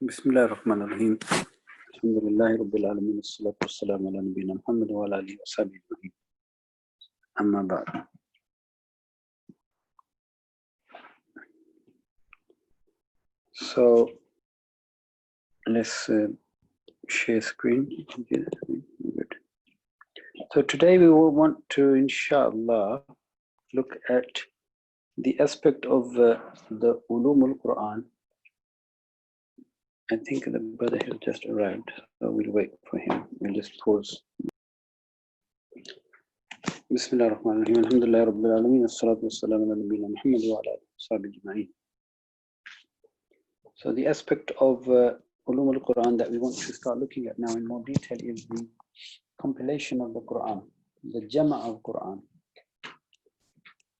Bismillah ar-Rahman ar-Rahim. Alhamdulillahi Rabbil Alameen. As-salatu was-salamu ala nabiyyina Muhammad wa ala alihi wa sahbihi ajma'in. Amma ba'd. So let's share screen. Good. So today we will want to, inshallah, look at the aspect of the ulum al-Quran. I think the brother has just arrived, so we'll wait for him. We'll just pause. Bismillah ar-Rahman ar-Rahim. Alhamdulillah Rabbil Alameen. As-salatu was-salamu ala nabiyyina Muhammad wa ala alihi wa sahbihi ajma'in. So the aspect of ulum al-Quran that we want to start looking at now in more detail is the compilation of the Quran, the Jama' of Quran.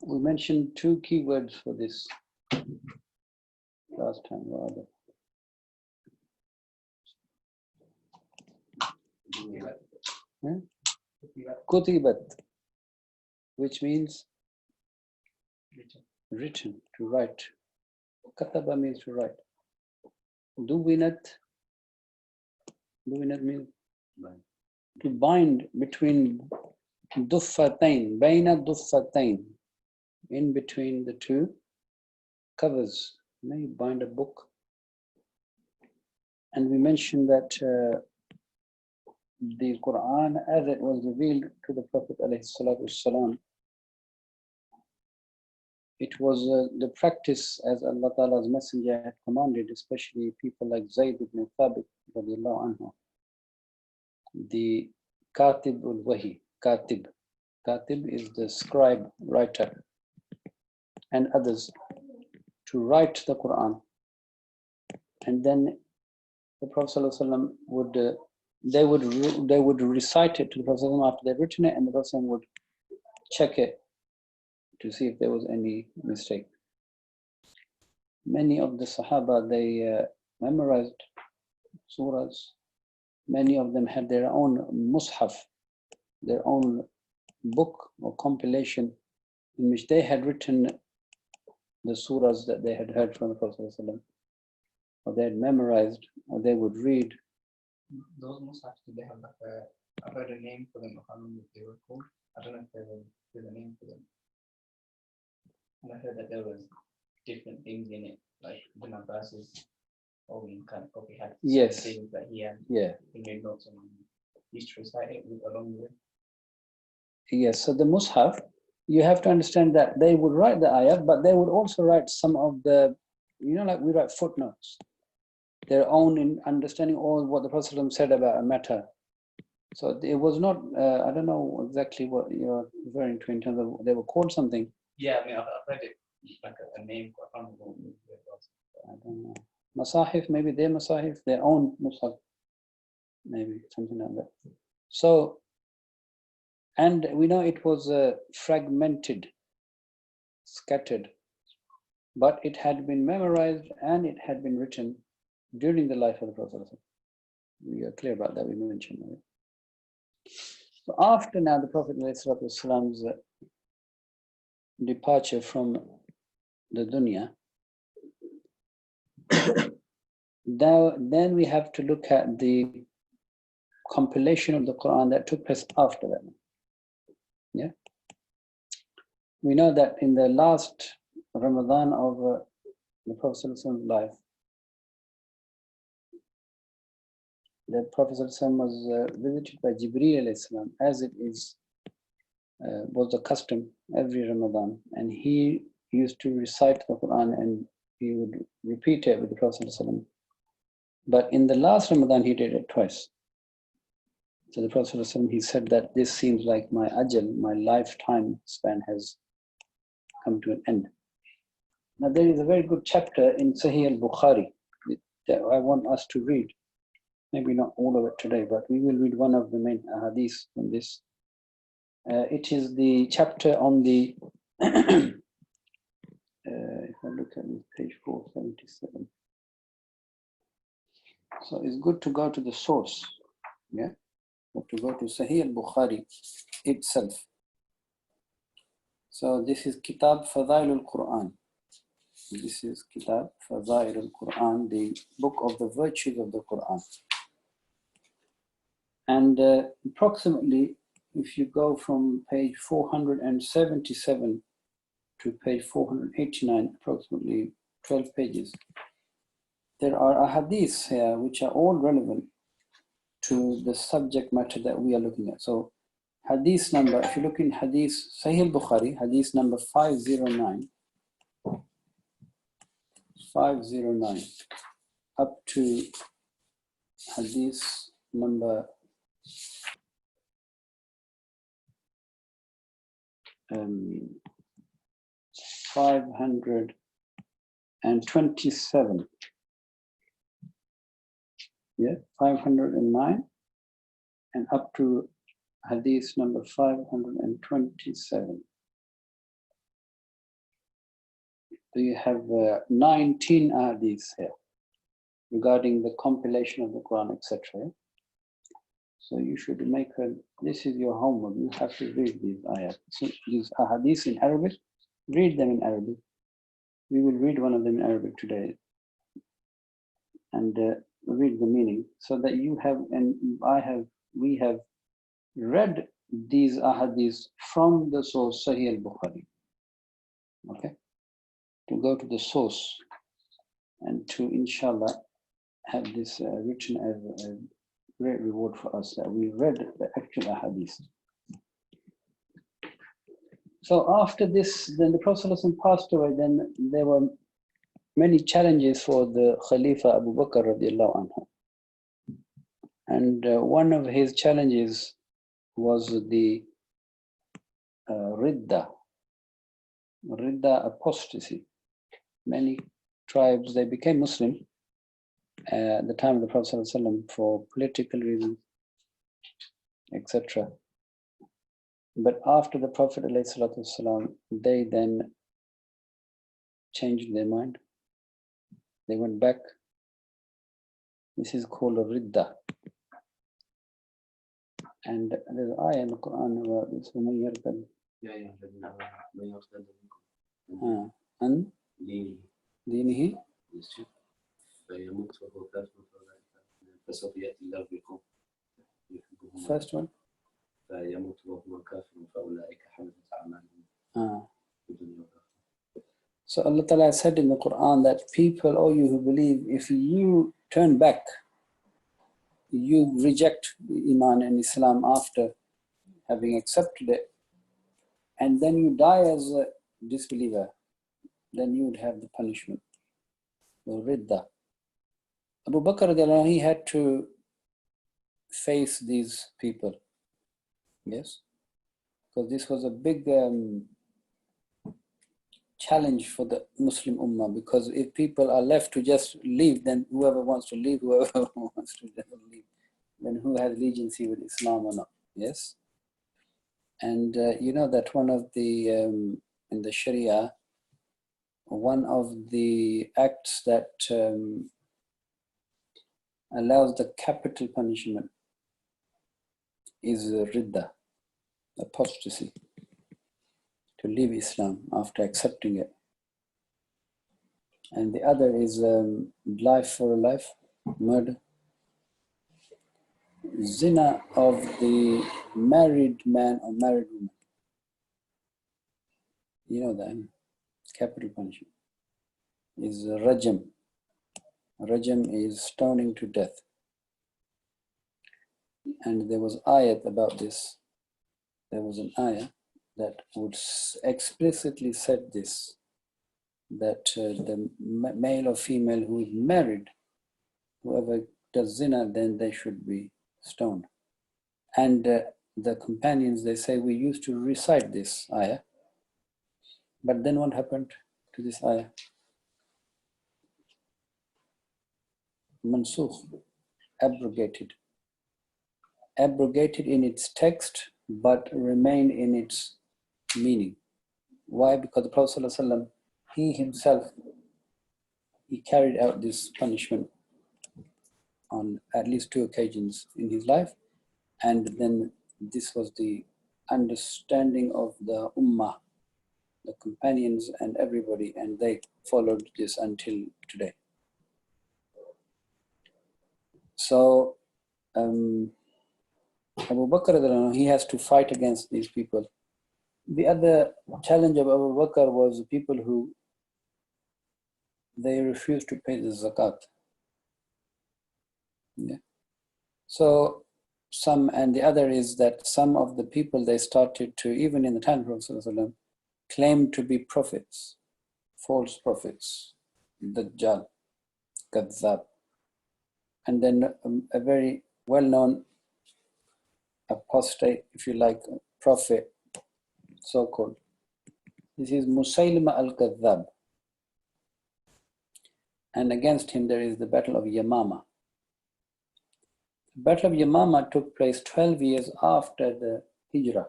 We mentioned two keywords for this last time. What are they? Kutibat, which means written, to write. Kataba means to write. Duwinat means to bind between duffatain, baina duffatain, in between the two covers. You bind a book. And we mentioned that the Quran, as it was revealed to the Prophet ﷺ, it was the practice as Allah Ta'ala's Messenger had commanded, especially people like Zayd ibn Thabit radiallahu anhu, the Katib al-Wahi. Katib is the scribe, writer, and others, to write the Quran. And then the Prophet ﷺ would they would recite it to the Prophet ﷺ after they'd written it, and the Prophet ﷺ would check it to see if there was any mistake. Many of the Sahaba, they memorized surahs. Many of them had their own mushaf, their own book or compilation in which they had written the surahs that they had heard from the Prophet ﷺ, or they had memorized, or they would read. Those mushafs, did they have like I've heard a name for them, I can't remember what they were called. I don't know if there's a name for them. And I heard that there was different things in it, like Ibn Abbas's own kind of copy had things that he had. Yeah. He made notes on. He used to recite it along the way. Yes, so the mushaf, you have to understand that they would write the ayat, but they would also write some of the, like we write footnotes, their own in understanding all what the Prophet said about a matter. So it was not, I don't know exactly what you're referring to in terms of, they were called something. Yeah, I mean, I've heard it like a name. I can't remember what it was. I don't know. Masahif, maybe their Masahif, their own Musaf, maybe something like that. So, and we know it was fragmented, scattered, but it had been memorized and it had been written during the life of the Prophet. We are clear about that, we mentioned it. So after now the Prophet ﷺ's departure from the dunya, then we have to look at the compilation of the Quran that took place after that. Yeah, we know that in the last Ramadan of the Prophet's life, the Prophet was visited by Jibreel alayhi salam, as it was the custom every Ramadan, and he used to recite the Quran and he would repeat it with the Prophet ﷺ. But in the last Ramadan he did it twice. So the Prophet ﷺ, he said that this seems like my ajal, my lifetime span has come to an end. Now there is a very good chapter in Sahih al-Bukhari that I want us to read. Maybe not all of it today, but we will read one of the main hadiths from this. It is the chapter on the, if I look at this, page 477. So it's good to go to the source, yeah? To go to Sahih al-Bukhari itself. So this is Kitab Fadail al-Quran. This is Kitab Fadail al-Quran, the book of the virtues of the Quran. And approximately, if you go from page 477 to page 489, approximately 12 pages, there are ahadiths here which are all relevant to the subject matter that we are looking at. So hadith number, if you look in hadith, Sahih al-Bukhari, hadith number 509, up to hadith number 527. Yeah, 509 and up to hadith number 527. So you have 19 hadiths here regarding the compilation of the Quran, etc. So you should make this is your homework. You have to read these ayat. So these hadiths in Arabic, read them in Arabic. We will read one of them in Arabic today and read the meaning so that you have, and we have read these ahadiths from the source Sahih al-Bukhari. Okay? To go to the source and to inshallah have this written as a great reward for us that we read the actual ahadith. So after this, then the Prophet ﷺ passed away. Then there were many challenges for the Khalifa Abu Bakr radiallahu anhu. And one of his challenges was the Ridda apostasy. Many tribes, they became Muslim at the time of the Prophet ﷺ for political reasons, etc. But after the Prophet ﷺ, they then changed their mind. They went back. This is called a Ridda. And there's an ayah in the Quran about this. And دينه First one. So Allah Ta'ala said in the Quran that people, all you who believe, if you turn back, you reject Iman and Islam after having accepted it, and then you die as a disbeliever, then you would have the punishment, the Ridda. Abu Bakr, he had to face these people, yes, because this was a big challenge for the Muslim Ummah, because if people are left to just leave, then whoever wants to leave, whoever wants to leave, then who has allegiance with Islam or not, yes? And you know that one of the, in the Sharia, one of the acts that allows the capital punishment is Ridda, apostasy, to leave Islam after accepting it. And the other is life for a life, murder. Zina of the married man or married woman. You know that, capital punishment is Rajam. Rajam is stoning to death. And there was ayat about this. There was an ayah that would explicitly said this, that the male or female who is married, whoever does zina, then they should be stoned. And the companions, they say, we used to recite this ayah, but then what happened to this ayah? Mansukh, abrogated in its text, but remained in its meaning. Why? Because the Prophet ﷺ, he himself, he carried out this punishment on at least 2 occasions in his life, and then this was the understanding of the Ummah the companions and everybody, and they followed this until today. So Abu Bakr, he has to fight against these people. The other challenge of Abu Bakr was the people who they refused to pay the zakat. Yeah. So some, and the other is that some of the people, they started to, even in the time of Prophet ﷺ, claim to be prophets, false prophets, Dajjal, Kadhab. And then a very well-known apostate, if you like, prophet, so-called. This is Musaylima al-Kadhab. And against him there is the Battle of Yamama. The Battle of Yamama took place 12 years after the Hijrah.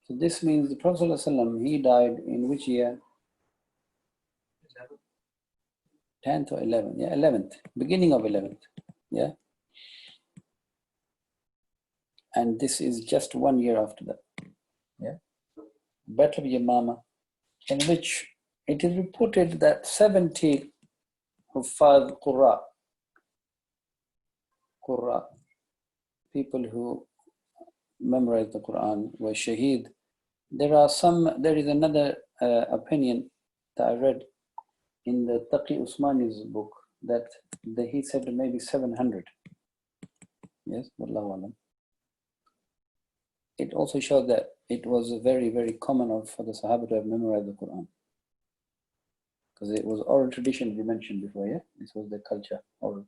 So this means the Prophet ﷺ, he died in which year? 10th or 11th? Yeah, 11th, beginning of 11th. Yeah. And this is just 1 year after that. Yeah. Battle of Yamama, in which it is reported that 70 Huffaz Qurra, people who memorize the Quran, were shaheed. There is another opinion that I read in the Taqi Usmani's book that he said maybe 700. Yes, Wallahu alam. It also showed that it was very, very common for the Sahaba to have memorized the Quran. Because it was oral tradition we mentioned before, yeah? This was the culture, oral.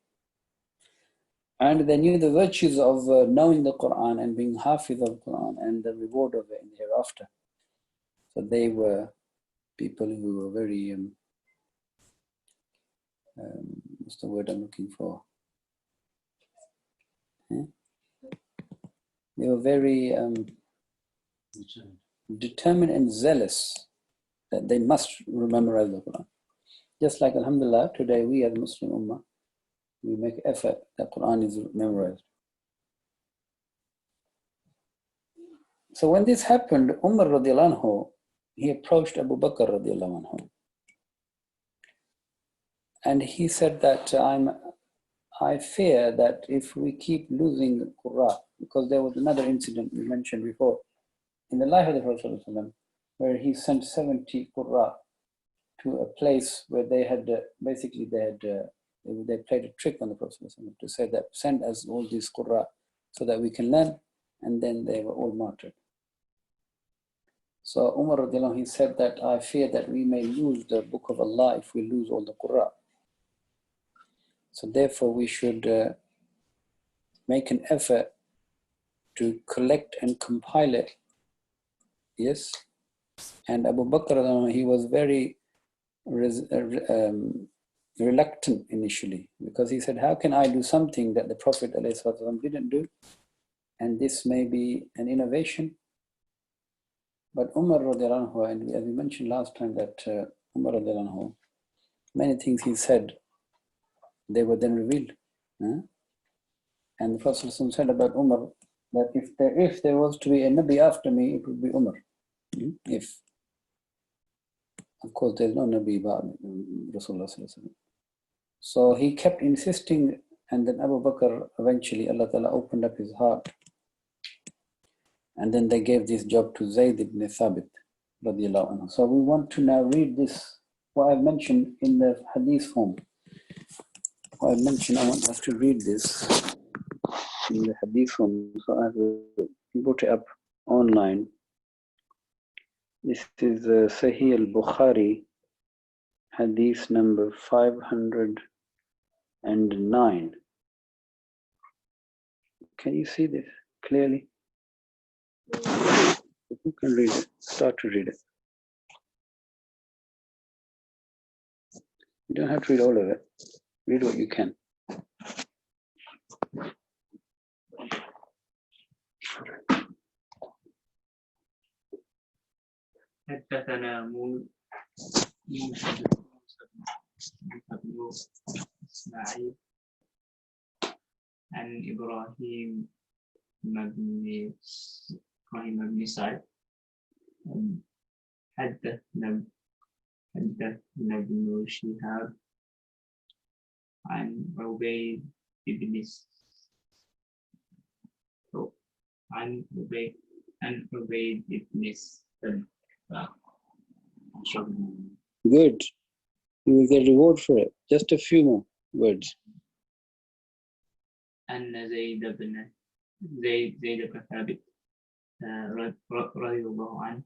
And they knew the virtues of knowing the Quran and being hafiz of the Quran and the reward of it in the hereafter. So they were people who were very, what's the word I'm looking for? They were very determined and zealous that they must memorize the Quran. Just like Alhamdulillah, today we as Muslim Ummah, we make effort that Quran is memorized. So when this happened, Umar radiallahu anhu, he approached Abu Bakr radiallahu anhu. And he said that I fear that if we keep losing the Qur'an, because there was another incident we mentioned before in the life of the Prophet ﷺ, where he sent 70 Qur'an to a place where they had basically they played a trick on the Prophet ﷺ to say that send us all these Qur'an so that we can learn, and then they were all martyred. So Umar radiallahu anh, he said that I fear that we may lose the book of Allah if we lose all the Qur'an. So therefore we should make an effort to collect and compile it. Yes. And Abu Bakr, he was very reluctant initially, because he said, how can I do something that the Prophet ﷺ didn't do? And this may be an innovation. But Umar radiallahu anhu, and as we mentioned last time that Umar radiallahu anhu, many things he said, they were then revealed. And the Prophet ﷺ said about Umar that if there was to be a Nabi after me, it would be Umar. If. Of course, there's no Nabi but Rasulullah ﷺ. So he kept insisting, and then Abu Bakr, eventually Allah Ta'ala opened up his heart. And then they gave this job to Zayd ibn Thabit radiallahu anhu. So we want to now read this, what I've mentioned in the hadith form. What I've mentioned, I want us to read this in the hadith form. So I've put it up online. This is Sahih al-Bukhari, hadith number 509. Can you see this clearly? Who can read it? Start to read it. You don't have to read all of it. Read what you can. حدثنا موسى بن إسماعيل عن إبراهيم بن سعد حدثنا ابن شهاب عن عبيد بن عن عبيد بن السباق. Good. You will get reward for it. Just a few more words. أن زيد بن ثابت رضي الله عنه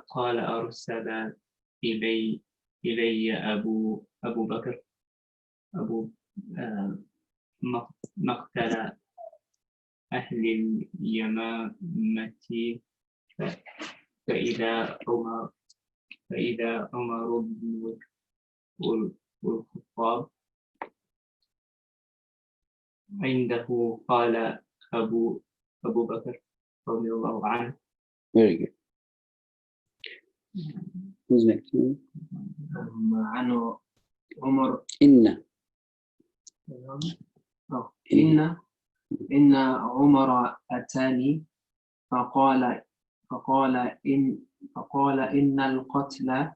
قال أرسل إلي أبو بكر مقتل أهل اليمامة فإذا عمر بن الخطاب عنده قال أبو بكر رضي الله عنه. Very good. Who's next? عنه عمر إن إن عمر أتاني فقال إن القتل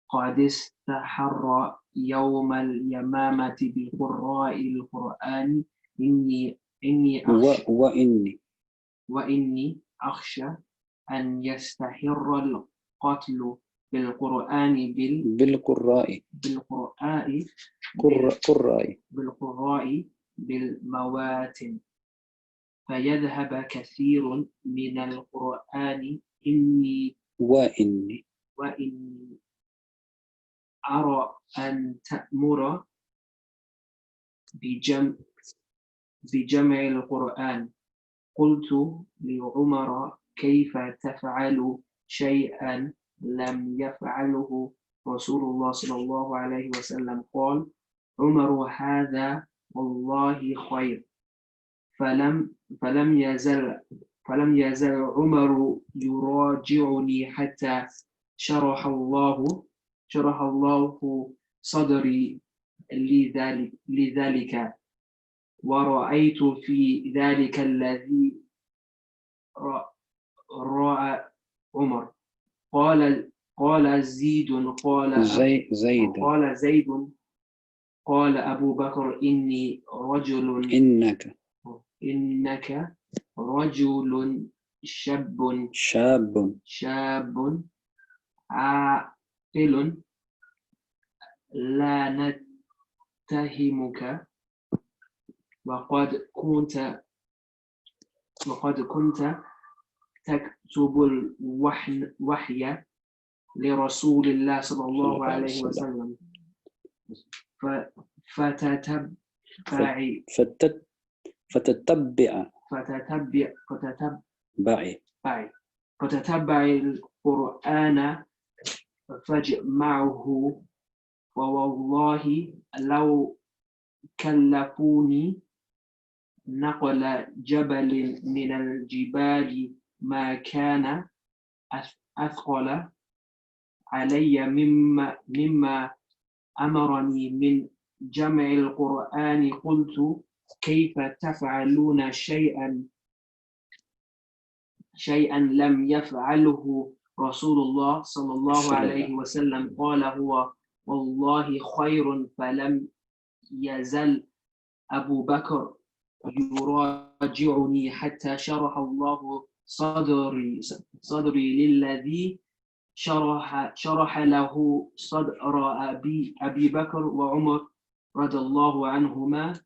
قد استحر يوم اليمامة بقراء القرآن وإني أخشى أن يستحر القتل بالقرآن بالقراء بالمواتن فيذهب كثير من القرآن وإني أرى أن تأمر بجمع القرآن. قلت لعمر كيف تفعل شيئا لم يفعله رسول الله صلى الله عليه وسلم؟ قال عمر هذا والله خير. فلم يزل عمر يراجعني حتى شرح الله صدري لذلك ورأيت في ذلك الذي رأى عمر. قال زيد قال أبو بكر إنك رجل شاب عاقل لا نتهمك وقد كنت تكتب الوحي لرسول الله صلى الله عليه وسلم فتتبع القرآن فاجمعه ووالله لو كلفوني نقل جبل من الجبال ما كان أثقل علي مما أمرني من جمع القرآن. قلت كيف تفعلون شيئا لم يفعله رسول الله صلى الله عليه وسلم؟ قال هو والله خير. فلم يزل أبو بكر يراجعني حتى شرح الله صدري للذي شرح له صدر أبي بكر وعمر رضي الله عنهما.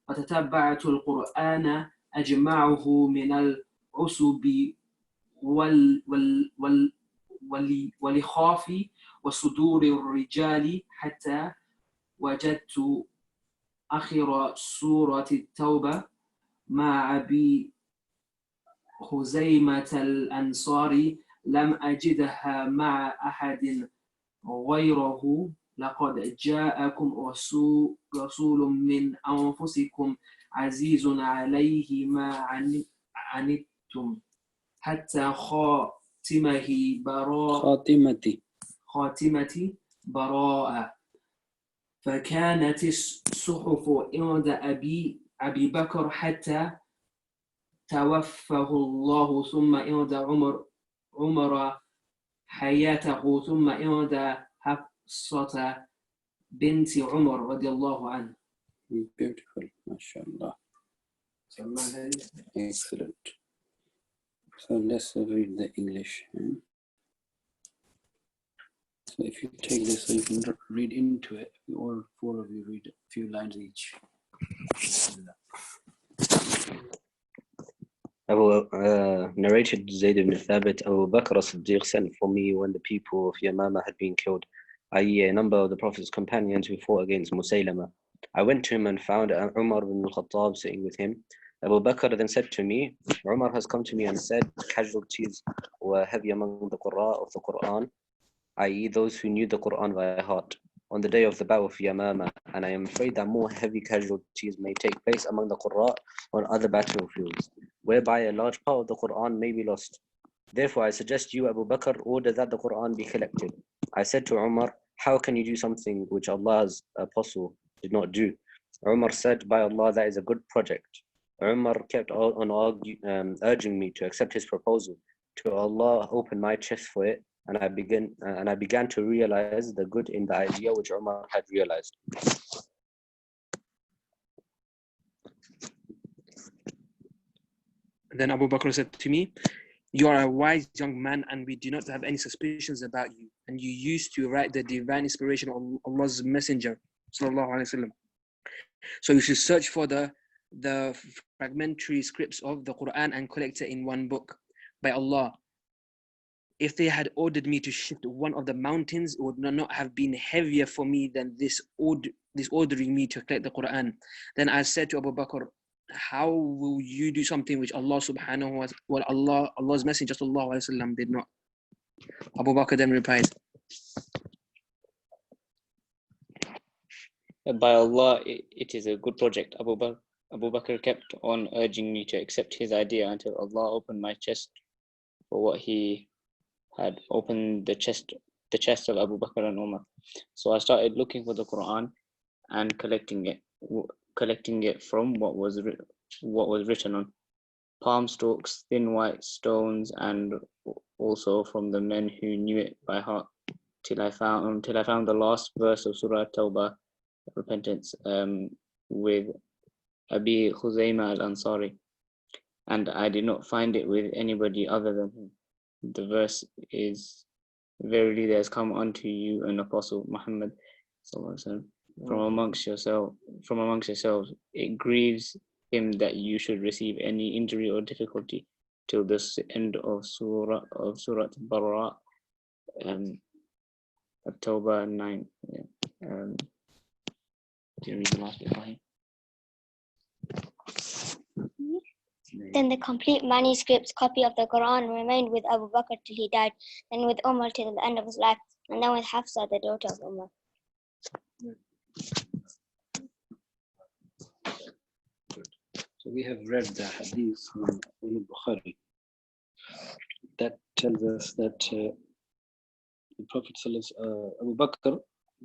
فتتبعت القرآن أجمعه من العصب والخاف وصدور الرجال حتى وجدت آخر سورة التوبة مع أبي خزيمة الأنصاري لم أجدها مع أحد غيره. لقد جاءكم رسول من أنفسكم عزيز عليه ما عنتم حتى خاتمة براءة. فكانت الصحف عند أبي بكر حتى توفاه الله ثم إنذ عمر حياته ثم إنذ حفصة بنت عمر رضي الله عنه. Beautiful, mashallah. Excellent. So let's read the English. So if you take this, so you can read into it. All four of you read a few lines each. Narrated Zayd ibn Thabit, Abu Bakr as-Siddiq sent for me when the people of Yamama had been killed, i.e. a number of the Prophet's companions who fought against Musaylama. I went to him and found Umar ibn al-Khattab sitting with him. Abu Bakr then said to me, Umar has come to me and said, casualties were heavy among the Qur'an of the Qur'an, i.e. those who knew the Qur'an by heart, on the day of the Battle of Yamama, and I am afraid that more heavy casualties may take place among the Qur'an on other battlefields, whereby a large part of the Qur'an may be lost. Therefore, I suggest you, Abu Bakr, order that the Qur'an be collected. I said to Umar, how can you do something which Allah's apostle did not do? Umar said, by Allah, that is a good project. Umar kept on urging me to accept his proposal. To Allah opened my chest for it, and I began to realize the good in the idea which Umar had realized. Then Abu Bakr said to me, you are a wise young man and we do not have any suspicions about you. And you used to write the divine inspiration of Allah's messenger, sallallahu alaihi wasallam. So you should search for the fragmentary scripts of the Quran and collect it in one book. By Allah, if they had ordered me to shift one of the mountains, it would not have been heavier for me than this ordering me to collect the Quran. Then I said to Abu Bakr, how will you do something which Allah subhanahu wa ta'ala, Allah's messenger sallallahu alaihi wasallam did not? Abu Bakr then replied, by Allah, it is a good project. Abu Bakr kept on urging me to accept his idea until Allah opened my chest for what he had opened the chest of Abu Bakr and Umar. So I started looking for the Quran and collecting it from what was written on palm stalks, thin white stones, and also from the men who knew it by heart, till I found the last verse of Surah Tawbah, repentance, with Abi Khuzaymah al-Ansari, and I did not find it with anybody other than him. The verse is, verily there has come unto you an apostle, Muhammad from amongst yourselves. It grieves him that you should receive any injury or difficulty till the end of Surah Bara, October 9. Yeah. Do you read the last bit, Fahim? Then the complete manuscript copy of the Quran remained with Abu Bakr till he died, then with Umar till the end of his life, and then with Hafsa, the daughter of Umar. So we have read the hadith from Bukhari that tells us that the Prophet Abu Bakr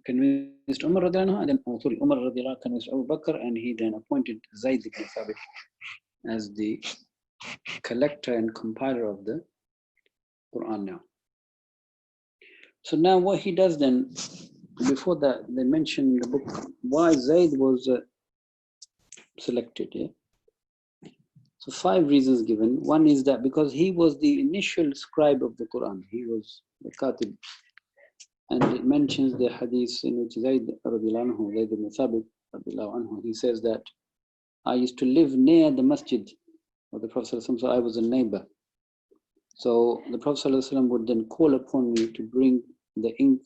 convinced Umar radiallahu anhu, and then Umar radiallahu anhu convinced Abu Bakr, and he then appointed Zayd ibn Thabit as the collector and compiler of the Quran now. So now what he does then, before that they mention in the book why Zayd was selected. Yeah? So 5 reasons given. One is that because he was the initial scribe of the Quran, he was the Katib. And it mentions the hadith in which Zayd ibn Thabit, he says that I used to live near the masjid of the Prophet, so I was a neighbor. So the Prophet would then call upon me to bring the ink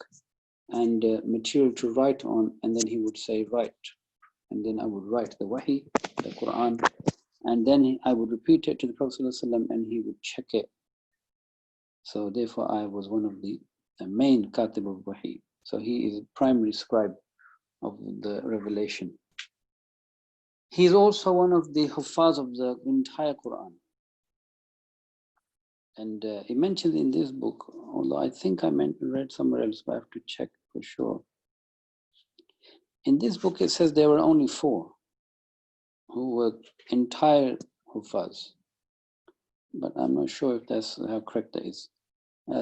and material to write on, and then he would say, write. And then I would write the Wahi, the Quran, and then I would repeat it to the Prophet and he would check it. So therefore I was one of the main Katib of Wahi. So he is a primary scribe of the revelation. He is also one of the Huffaz of the entire Quran. And he mentions in this book, although I think I read somewhere else, but I have to check for sure. In this book it says there were only 4 who were entire Huffaz. but I'm not sure if that's how correct that is.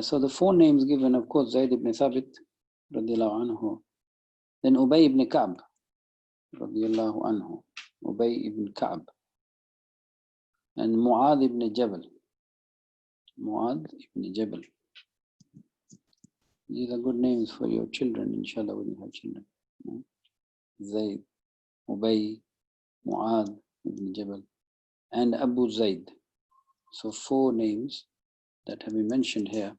So the four names given, of course, Zayd ibn Thabit, radiallahu anhu. Then Ubay ibn Ka'b, radiallahu anhu. Ubay ibn Ka'b. And Mu'adh ibn Jabal. Mu'adh ibn Jabal. These are good names for your children, inshallah, when you have children. Zayd, Ubay, Mu'adh ibn Jabal, and Abu Zayd. So four names that have been mentioned here.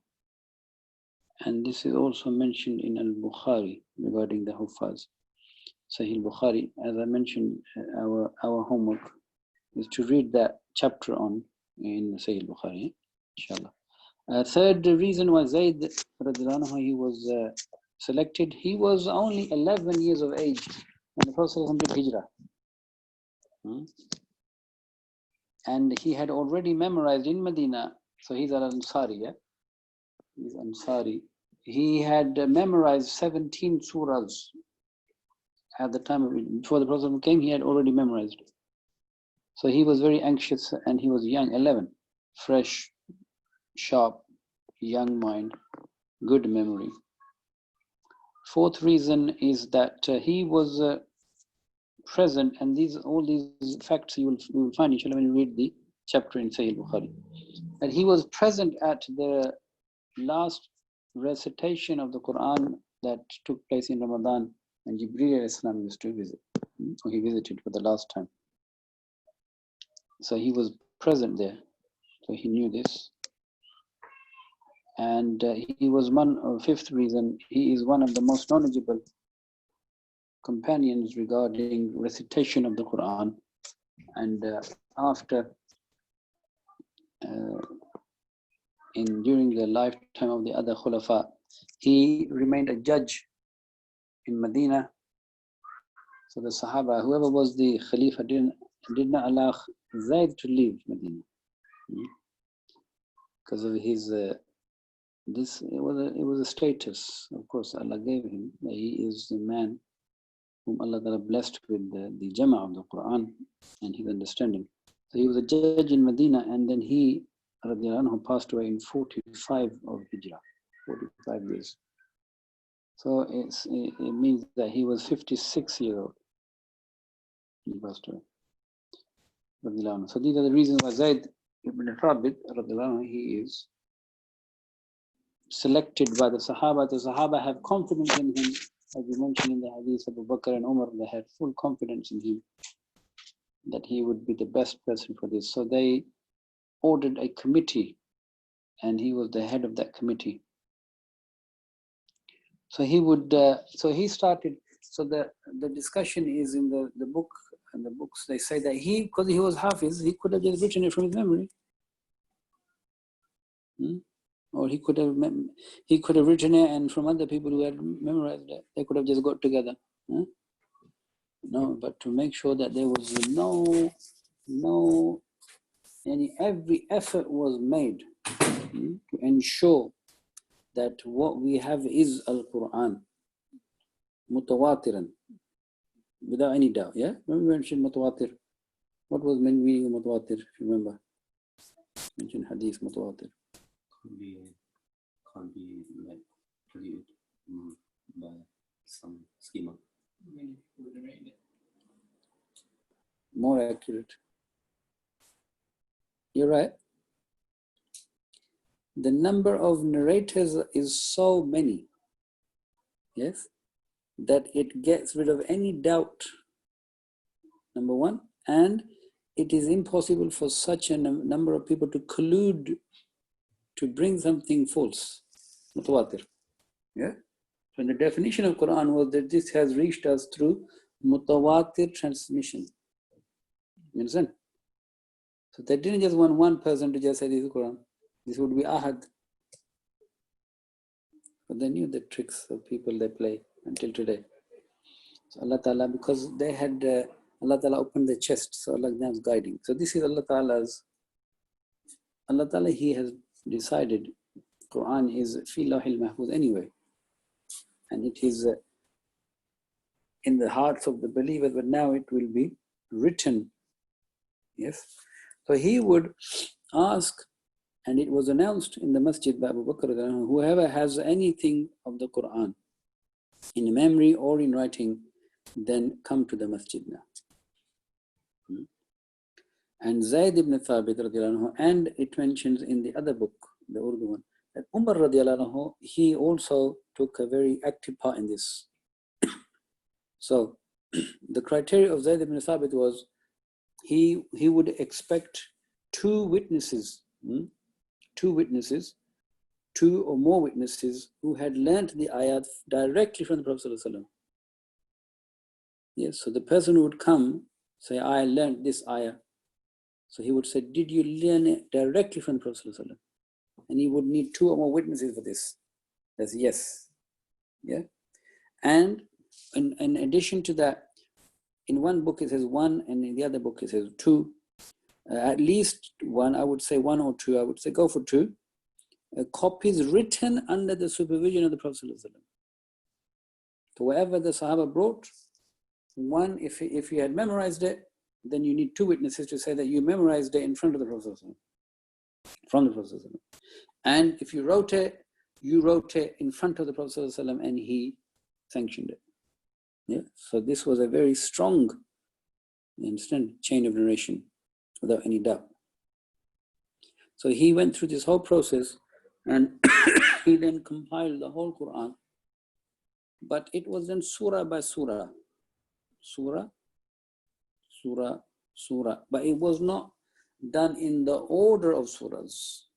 And this is also mentioned in Al-Bukhari regarding the Huffaz. Sahih Bukhari, as I mentioned, our homework is to read that chapter on in Sahih Bukhari, inshallah. Third reason why Zayd radiallahu anhu, he was selected, he was only 11 years of age when the Prophet did Hijrah. And he had already memorized in Medina, so he's an Ansari, yeah? He's Ansari. He had memorized 17 surahs at the time of it. Before the Prophet came, he had already memorized. So he was very anxious and he was young, 11, fresh, sharp, young mind, good memory. Fourth reason is that he was present, and all these facts you will find inshallah when you read the chapter in Sahih Bukhari, that he was present at the last recitation of the Quran that took place in Ramadan, and Jibreel Islam used to visit, or he visited for the last time. So he was present there, so he knew this. And he was fifth reason, he is one of the most knowledgeable companions regarding recitation of the Quran. And after during the lifetime of the other Khulafa, he remained a judge in Medina. So the Sahaba, whoever was the Khalifa, did not allow Zayd to leave Medina because of his it was a status. Of course, Allah gave him that he is the man whom Allah Ta'ala blessed with the Jama' of the Quran and his understanding. So he was a judge in Medina, and then he radiallahu anhu, passed away in 45 of Hijrah, 45 years. So it means that he was 56 years old. He passed away. So these are the reasons why Zayd ibn Thabit, he is selected by the Sahaba. The Sahaba have confidence in him, as we mentioned in the hadith of Abu Bakr and Umar. They had full confidence in him that he would be the best person for this. So they ordered a committee, and he was the head of that committee. So he would. So he started. So the discussion is in the book. And the books, they say that because he was Hafiz, he could have just written it from his memory. Or he could have written it, and from other people who had memorized it, they could have just got together. No, but to make sure that there was every effort was made to ensure that what we have is Al-Quran, mutawatiran, without any doubt. Yeah, when we mentioned mutawatir, what was the meaning of mutawatir? If you remember, mentioned hadith mutawatir. Can't be like polluted by some schema. More accurate. You're right. The number of narrators is so many, yes, that it gets rid of any doubt, number one, and it is impossible for such a number of people to collude to bring something false, mutawatir. Yeah. So the definition of Quran was that this has reached us through mutawatir transmission. You understand? So they didn't just want one person to just say this is Quran. This would be ahad. But they knew the tricks of people they play until today. So Allah Ta'ala, because they had Allah Ta'ala opened the chest, so Allah was guiding. So this is Allah Ta'ala, He has decided Quran is fi lawhil mahfuz anyway. And it is in the hearts of the believers, but now it will be written. Yes. So he would ask, and it was announced in the masjid by Abu Bakr, whoever has anything of the Quran in memory or in writing, then come to the masjid now. And Zayd ibn Thabit radiallahu anhu, and it mentions in the other book, the Urdu one, that Umar radiallahu anhu, he also took a very active part in this. So the criteria of Zayd ibn Thabit was he would expect two witnesses, two or more witnesses who had learnt the ayat directly from the Prophet ﷺ. Yes, so the person who would come, say, I learned this ayah. So he would say, did you learn it directly from the Prophet ﷺ? And he would need two or more witnesses for this. That's yes. Yeah. And in addition to that, in one book it says one, and in the other book it says two. At least one, I would say one or two, I would say go for two. Copies written under the supervision of the Prophet ﷺ. So whatever the Sahaba brought, one, if you had memorized it, then you need two witnesses to say that you memorized it in front of the Prophet ﷺ, from the Prophet ﷺ. And if you wrote it, you wrote it in front of the Prophet ﷺ and he sanctioned it. Yeah. So this was a very strong, you understand, chain of narration, without any doubt. So he went through this whole process and he then compiled the whole Quran. But it was then surah by surah. Surah. But it was not done in the order of surahs.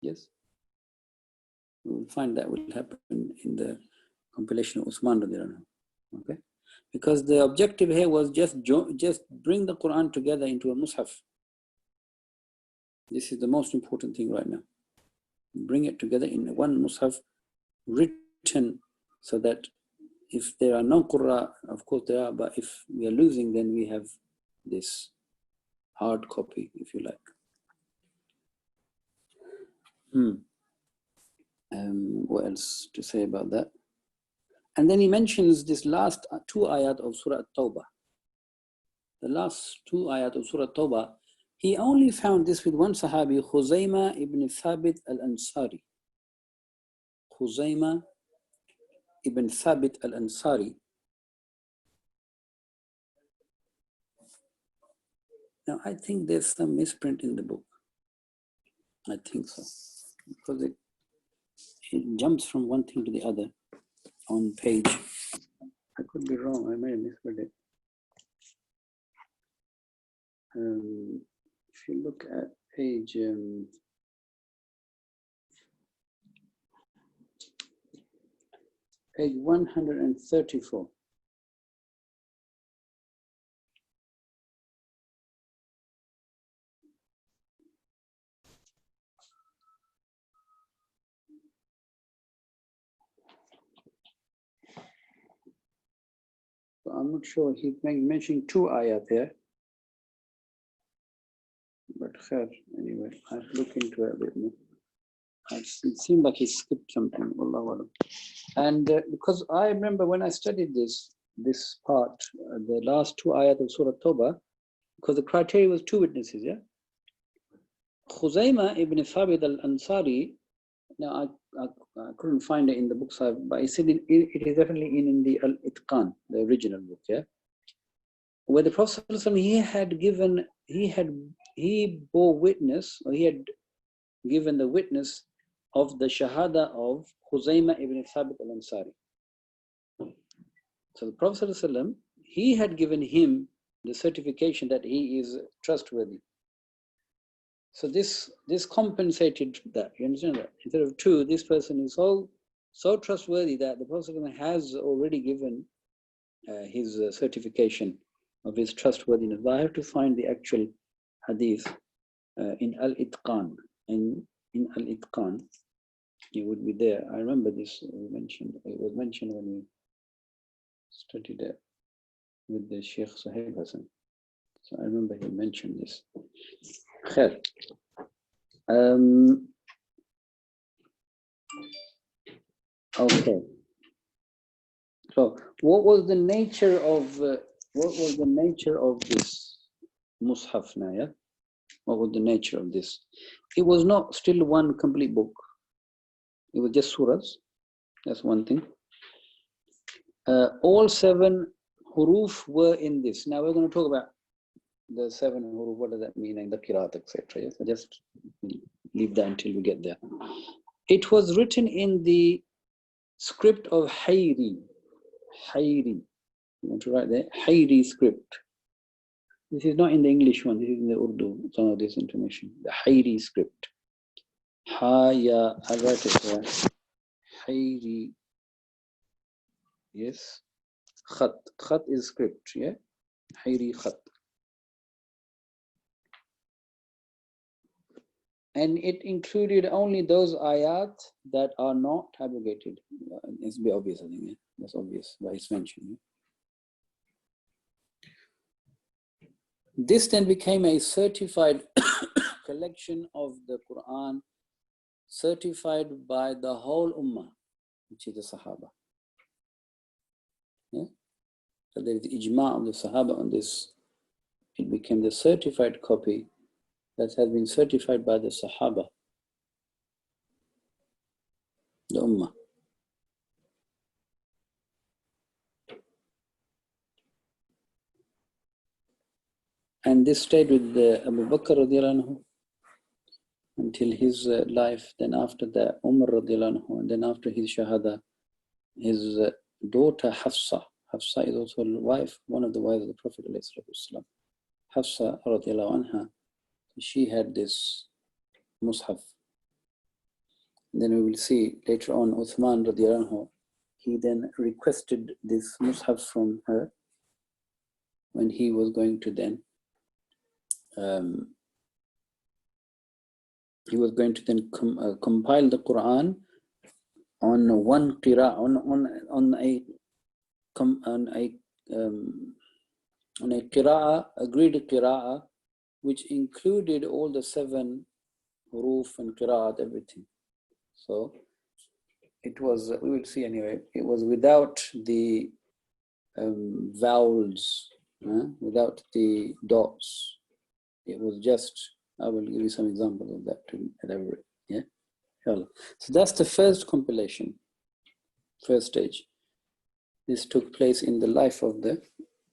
Yes? We will find that will happen in the compilation of Uthman radiallahu anhu. Okay? Because the objective here was just bring the Quran together into a mushaf. This is the most important thing right now. Bring it together in one mushaf, written, so that if there are no Qurra, of course there are, but if we are losing, then we have this hard copy, if you like. What else to say about that? And then he mentions this last two ayat of Surah At-Tawbah. The last two ayat of Surah At-Tawbah, he only found this with one Sahabi, Khuzaymah ibn Thabit al-Ansari. Khuzaymah ibn Thabit al-Ansari. Now, I think there's some misprint in the book. I think so. Because it jumps from one thing to the other on page. I could be wrong, I may have misread it. If you look at page 134. So I'm not sure, he's mentioning two ayat there. But khair, anyway, I'll look into it a bit more. It seemed like he skipped something. And because I remember when I studied this part, the last two ayat of Surah Tawbah, because the criteria was two witnesses, yeah? Khuzaymah ibn Thabit al-Ansari, now I couldn't find it in the books, but I said it is definitely in the Al-Itqan, the original book, yeah? Where the Prophet he bore witness, or he had given the witness of the Shahada of Khuzaymah ibn Thabit al-Ansari. So the Prophet ﷺ, he had given him the certification that he is trustworthy. So this compensated that, you understand that? Instead of two, this person is so trustworthy that the Prophet ﷺ has already given his certification of his trustworthiness. But I have to find the actual hadith in Al-Itqan. In Al-Itqan, it would be there. I remember this it was mentioned when we studied it with the Sheikh Sahib Hassan. So I remember he mentioned this. Khair. Okay. So what was the nature of this mushaf now, yeah? what was the nature of this. It was not still one complete book. It was just surahs. That's one thing. All 7 huruf were in this. Now we're going to talk about the 7 huruf. What does that mean? And the qiraat, etc. Yes, so just leave that until we get there. It was written in the script of Hayri. Hayri. You want to write there? Hayri script. This is not in the English one. This is in the Urdu. Some of this information. The Hayri script. Ha ya. I write it there. Hayri. Yes. Khat. Khat is script. Yeah. Hayri khat. And it included only those ayat that are not abrogated. It's a bit obvious, I think. Yeah? That's obvious, but it's mentioned. Yeah? This then became a certified collection of the Quran, certified by the whole Ummah, which is the Sahaba. Yeah? So there is ijma' of the Sahaba on this. It became the certified copy that has been certified by the Sahaba, the Ummah. And this stayed with Abu Bakr radiallahu anhu until his life. Then after that, Umar radiallahu anhu, and then after his shahada, his daughter Hafsa. Hafsa is also wife, one of the wives of the Prophet ﷺ. Hafsa radiallahu anha, she had this mushaf. And then we will see later on Uthman radiallahu anhu, he then requested this mushaf from her when he was going to then compile the Quran on one qira'ah, on a qira'ah, agreed qira'ah, which included all the 7 huruf and qira'at, everything. So it was, we will see anyway, it was without the vowels, without the dots. It was just, I will give you some examples of that to elaborate. Yeah, so that's the first compilation, first stage. This took place in the life of the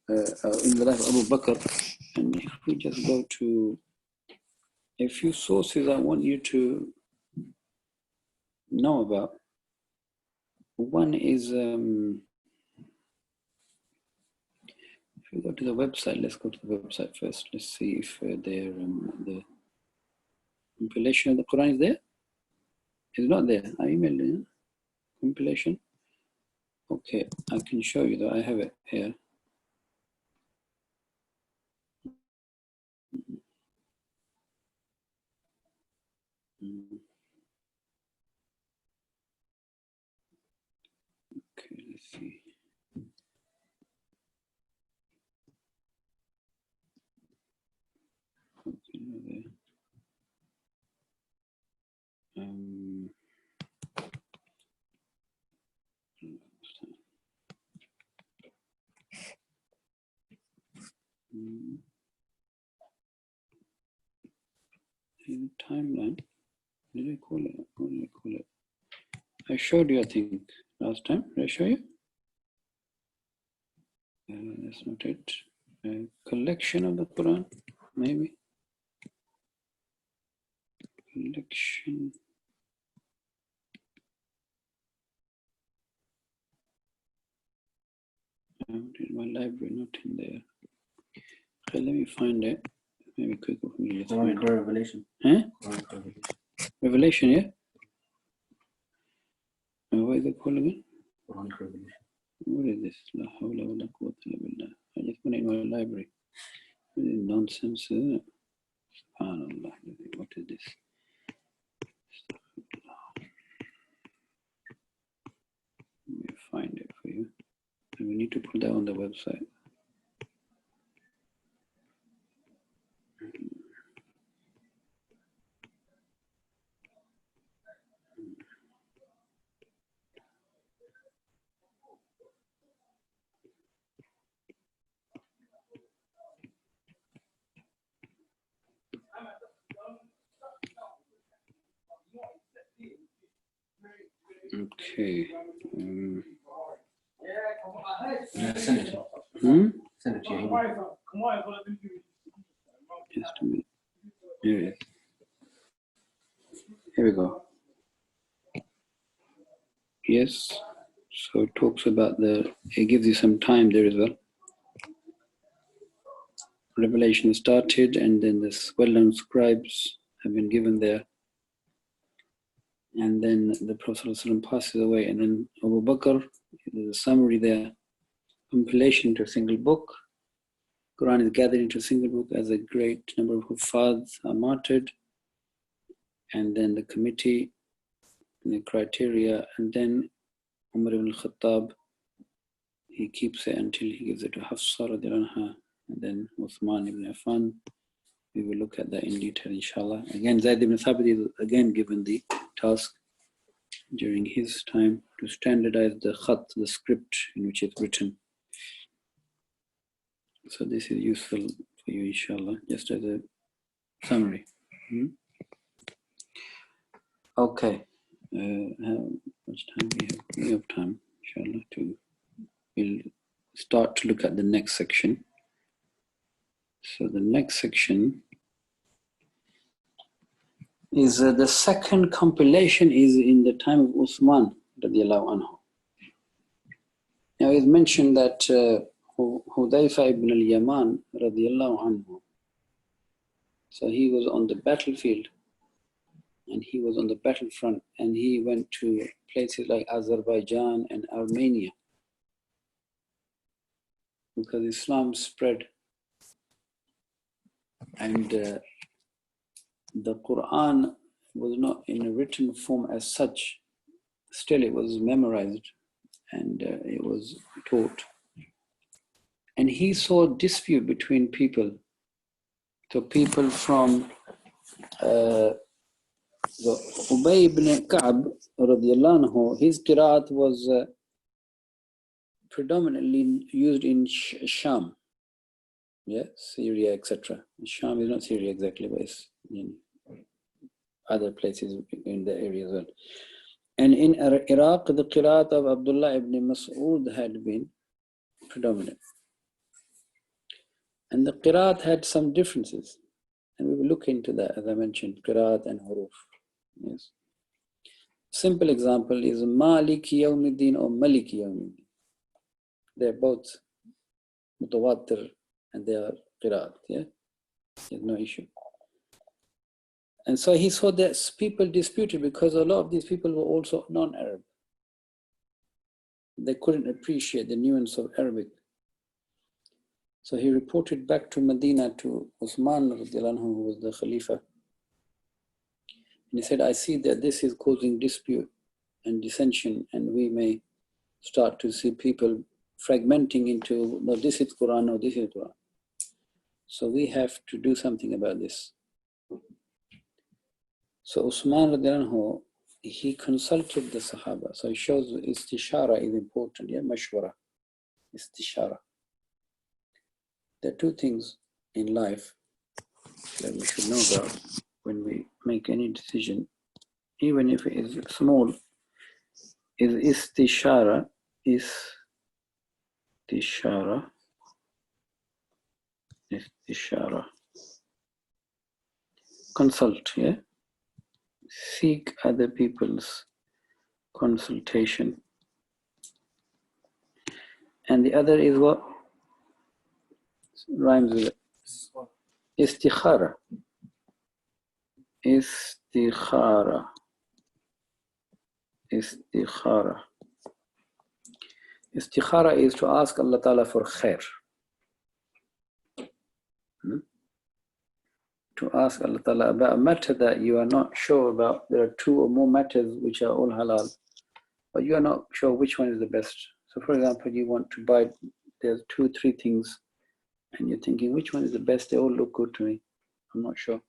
Abu Bakr. And if we just go to a few sources I want you to know about. One is, if we go to the website, let's go to the website first. Let's see if the compilation of the Quran is there. It's not there. I emailed it. Compilation. Okay, I can show you that I have it here. Okay, let's see. Okay, there. In timeline, did I call it? What did I call it? I showed you, I think, last time. Did I show you? That's not it. A collection of the Quran, maybe. Collection. Out in my library, not in there. Okay, let me find it. Maybe quicker for me. Revelation. Huh? Revelation, yeah? What is it called again? Quranic Revelation. What is this? La hawla wa la quwwata illa billah. I just put it in my library. This is nonsense, isn't it? SubhanAllah. What is this? Let me find it for you. And we need to put that on the website. Okay. Send it. Hmm? Send it to you. Just a minute. Here it is. Here we go. Yes. So it talks about it gives you some time there as well. Revelation started, and then the well-known scribes have been given there. And then the Prophet ﷺ passes away, and then Abu Bakr, there's a summary there, compilation into a single book. Quran is gathered into a single book as a great number of Huffads are martyred, and then the committee, and the criteria, and then Umar ibn al-Khattab, he keeps it until he gives it to Hafsa radiallahu anha, and then Uthman ibn Affan. We will look at that in detail, inshallah. Again, Zayd ibn Thabit is again given the task during his time to standardize the khat, the script in which it's written. So this is useful for you, inshallah, just as a summary. Okay. How much time we have? We have time, inshallah, we'll start to look at the next section. So the next section is the second compilation is in the time of Uthman radiallahu anhu. Now it's mentioned that Hudayfa ibn al-Yaman radiallahu anhu, so he was on the battlefield and he was on the battlefront, and he went to places like Azerbaijan and Armenia because Islam spread, and the Quran was not in a written form as such. Still, it was memorized and it was taught. And he saw dispute between people. So people from the Ubay ibn Ka'b radiallahu anhu, his qiraat was predominantly used in Sham, Syria, etc. Sham is not Syria exactly, but it's in other places in the area as well. And in Iraq, the qiraat of Abdullah ibn Mas'ud had been predominant. And the qiraat had some differences. And we will look into that, as I mentioned, qiraat and huruf. Yes. Simple example is Maliki Yawmiddin or Maliki Yawmiddin. They're both mutawatir and they are qiraat. Yeah? There's no issue. And so he saw that people disputed because a lot of these people were also non-Arab. They couldn't appreciate the nuance of Arabic. So he reported back to Medina to Uthman radiallahu anhu, who was the Khalifa. And he said, I see that this is causing dispute and dissension, and we may start to see people fragmenting into, no, this is Quran, no, this is Quran. So we have to do something about this. So Uthman radiallahu anhu, he consulted the Sahaba. So it shows istishara is important, mashwara, istishara. There are two things in life that we should know about when we make any decision, even if it is small, is istishara, consult, seek other people's consultation. And the other is what? Rhymes with it. Istikhara. Istikhara. Istikhara. Istikhara is to ask Allah Ta'ala for khair. To ask Allah Ta'ala about a matter that you are not sure about. There are two or more matters which are all halal, but you are not sure which one is the best. So for example, you want to buy, there's 2-3 things, and you're thinking, which one is the best? They all look good to me. I'm not sure.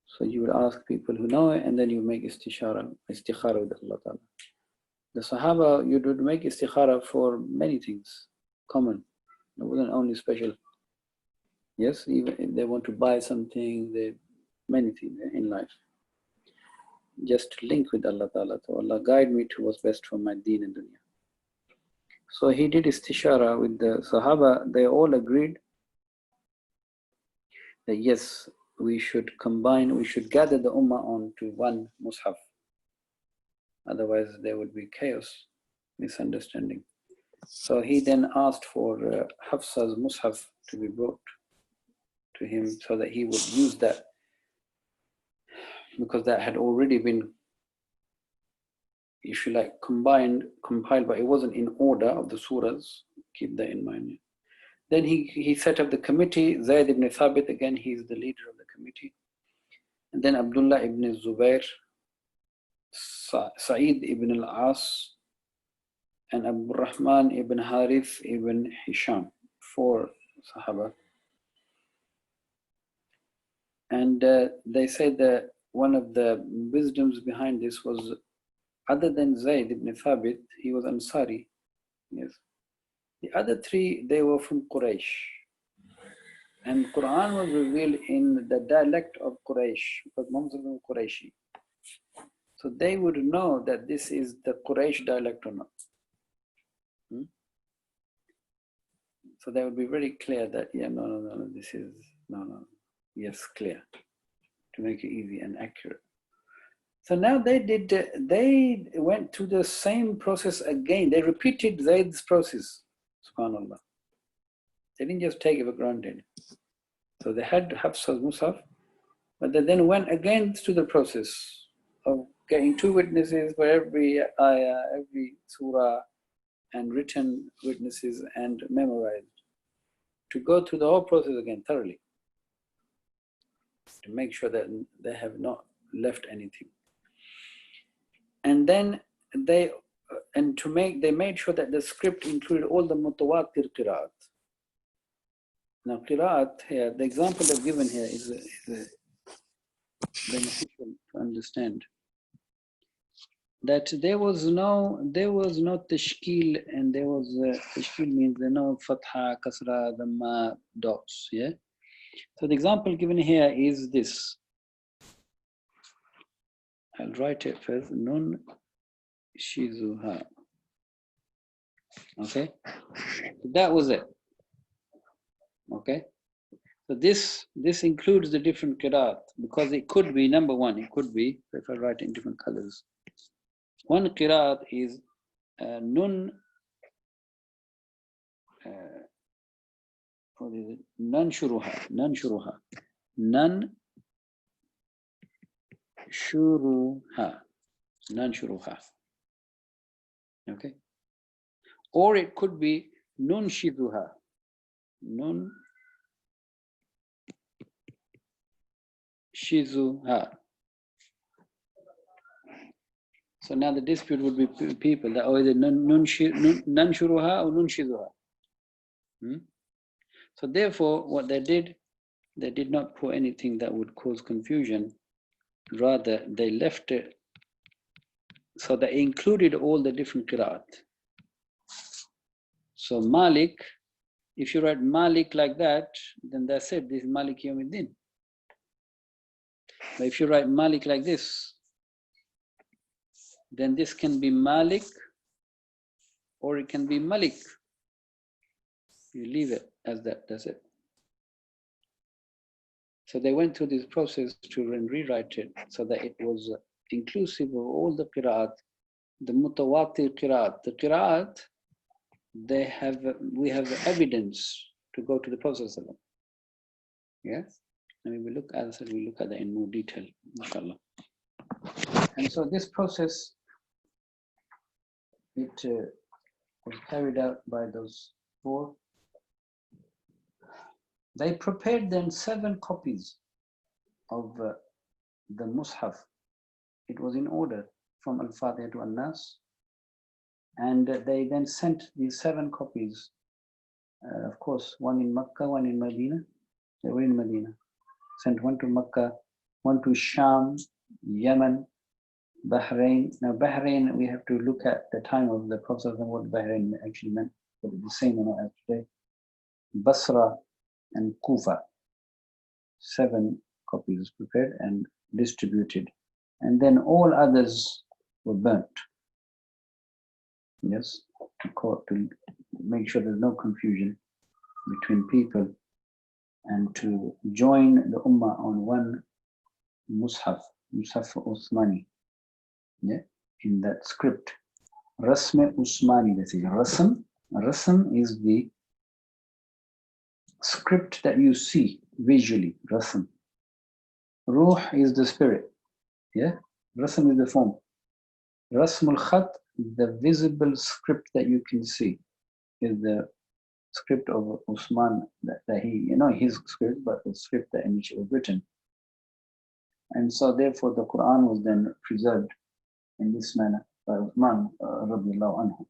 So you would ask people who know it, and then you make istikhara with Allah Ta'ala. The Sahaba, you would make istikhara for many things, common. It wasn't only special. Yes, even if they want to buy something, many things in life. just link with Allah Ta'ala. So Allah guide me to what's best for my deen and dunya. So he did istishara with the Sahaba. They all agreed that yes, we should combine, we should gather the Ummah onto one Mus'haf. Otherwise there would be chaos, misunderstanding. So he then asked for Hafsa's Mus'haf to be brought to him so that he would use that, because that had already been, if you like, compiled, but it wasn't in order of the surahs. Keep that in mind. Then he set up the committee. Zayd ibn Thabit, again, he's the leader of the committee. And then Abdullah ibn Zubair, Sa'id ibn al-As, and Abu Rahman ibn Harith ibn Hisham, 4 Sahaba. And they said that one of the wisdoms behind this was, other than Zayd ibn Thabit, he was Ansari. Yes. The other 3, they were from Quraysh. And Quran was revealed in the dialect of Quraysh, because Muslims were Qurayshi. So they would know that this is the Quraysh dialect or not. So they would be very clear that, yeah, no, this is, no, yes, clear, to make it easy and accurate. So now they went through the same process again. They repeated Zayd's process, subhanAllah. They didn't just take it for granted. So they had Hafsa's Mus'haf, but they then went again through the process of getting 2 witnesses for every ayah, every surah, and written witnesses and memorized. To go through the whole process again thoroughly, to make sure that they have not left anything. And then they made sure that the script included all the mutawatir qira'at. Now qira'at here, the example I've given here is beneficial to understand. That there was no tashkil, and there was tashkil means there no fatha, kasra, dhamma, dots. Yeah. So the example given here is this. I'll write it first. Nun shizuha. Okay. So that was it. Okay. So this includes the different qira'at, because it could be, number one, it could be, if I write it in different colors. One qira'at is nun, what is it? Nan shuruha. Nan shuruha. Okay. Or it could be nun shiduha. Nun shizuha. So now the dispute would be people that, is it nun shuruha or nun shizuha? So therefore, what they did not put anything that would cause confusion. Rather, they left it so they included all the different qira'at. So Malik, if you write Malik like that, then that's it. This is Malik Yawmiddin. But if you write Malik like this, then this can be Malik or it can be Malik. You leave it as that, that's it. So they went through this process to rewrite it so that it was inclusive of all the qira'at, the mutawatir qira'at. The qira'at, we have the evidence to go to the Prophet. Yes? And we look at that in more detail, inshallah. And so this process, it was carried out by those 4. They prepared then 7 copies of the Mus'haf. It was in order from Al-Fatiha to An-Nas. And they then sent these 7 copies, of course, one in Makkah, one in Medina. They were in Medina. Sent one to Makkah, one to Sham, Yemen, Bahrain. Now Bahrain, we have to look at the time of the Prophet and what Bahrain actually meant, but it's the same or not as today. Basra and Kufa. 7 copies prepared and distributed and then all others were burnt. Yes, to make sure there's no confusion between people, and to join the Ummah on one Mus'haf Uthmani, yeah, in that script. Rasm Usmani, they say. Rasm is the script that you see visually, Rasm. Ruh is the spirit, yeah? Rasm is the form. Rasmul Khat, the visible script that you can see, is the script of Usman, that he, his script, but the script that initially was written. And so therefore the Quran was then preserved in this manner by Uthman radiallahu anhu.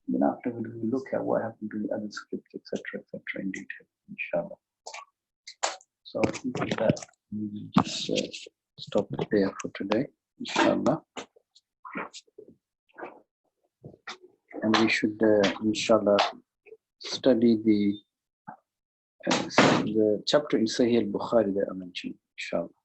Then afterward we look at what happened to the other scripts, etc., in detail, inshallah. So I think with that we will just stop it there for today, inshallah. And we should, inshallah, study the chapter in Sahih al-Bukhari that I mentioned, inshallah.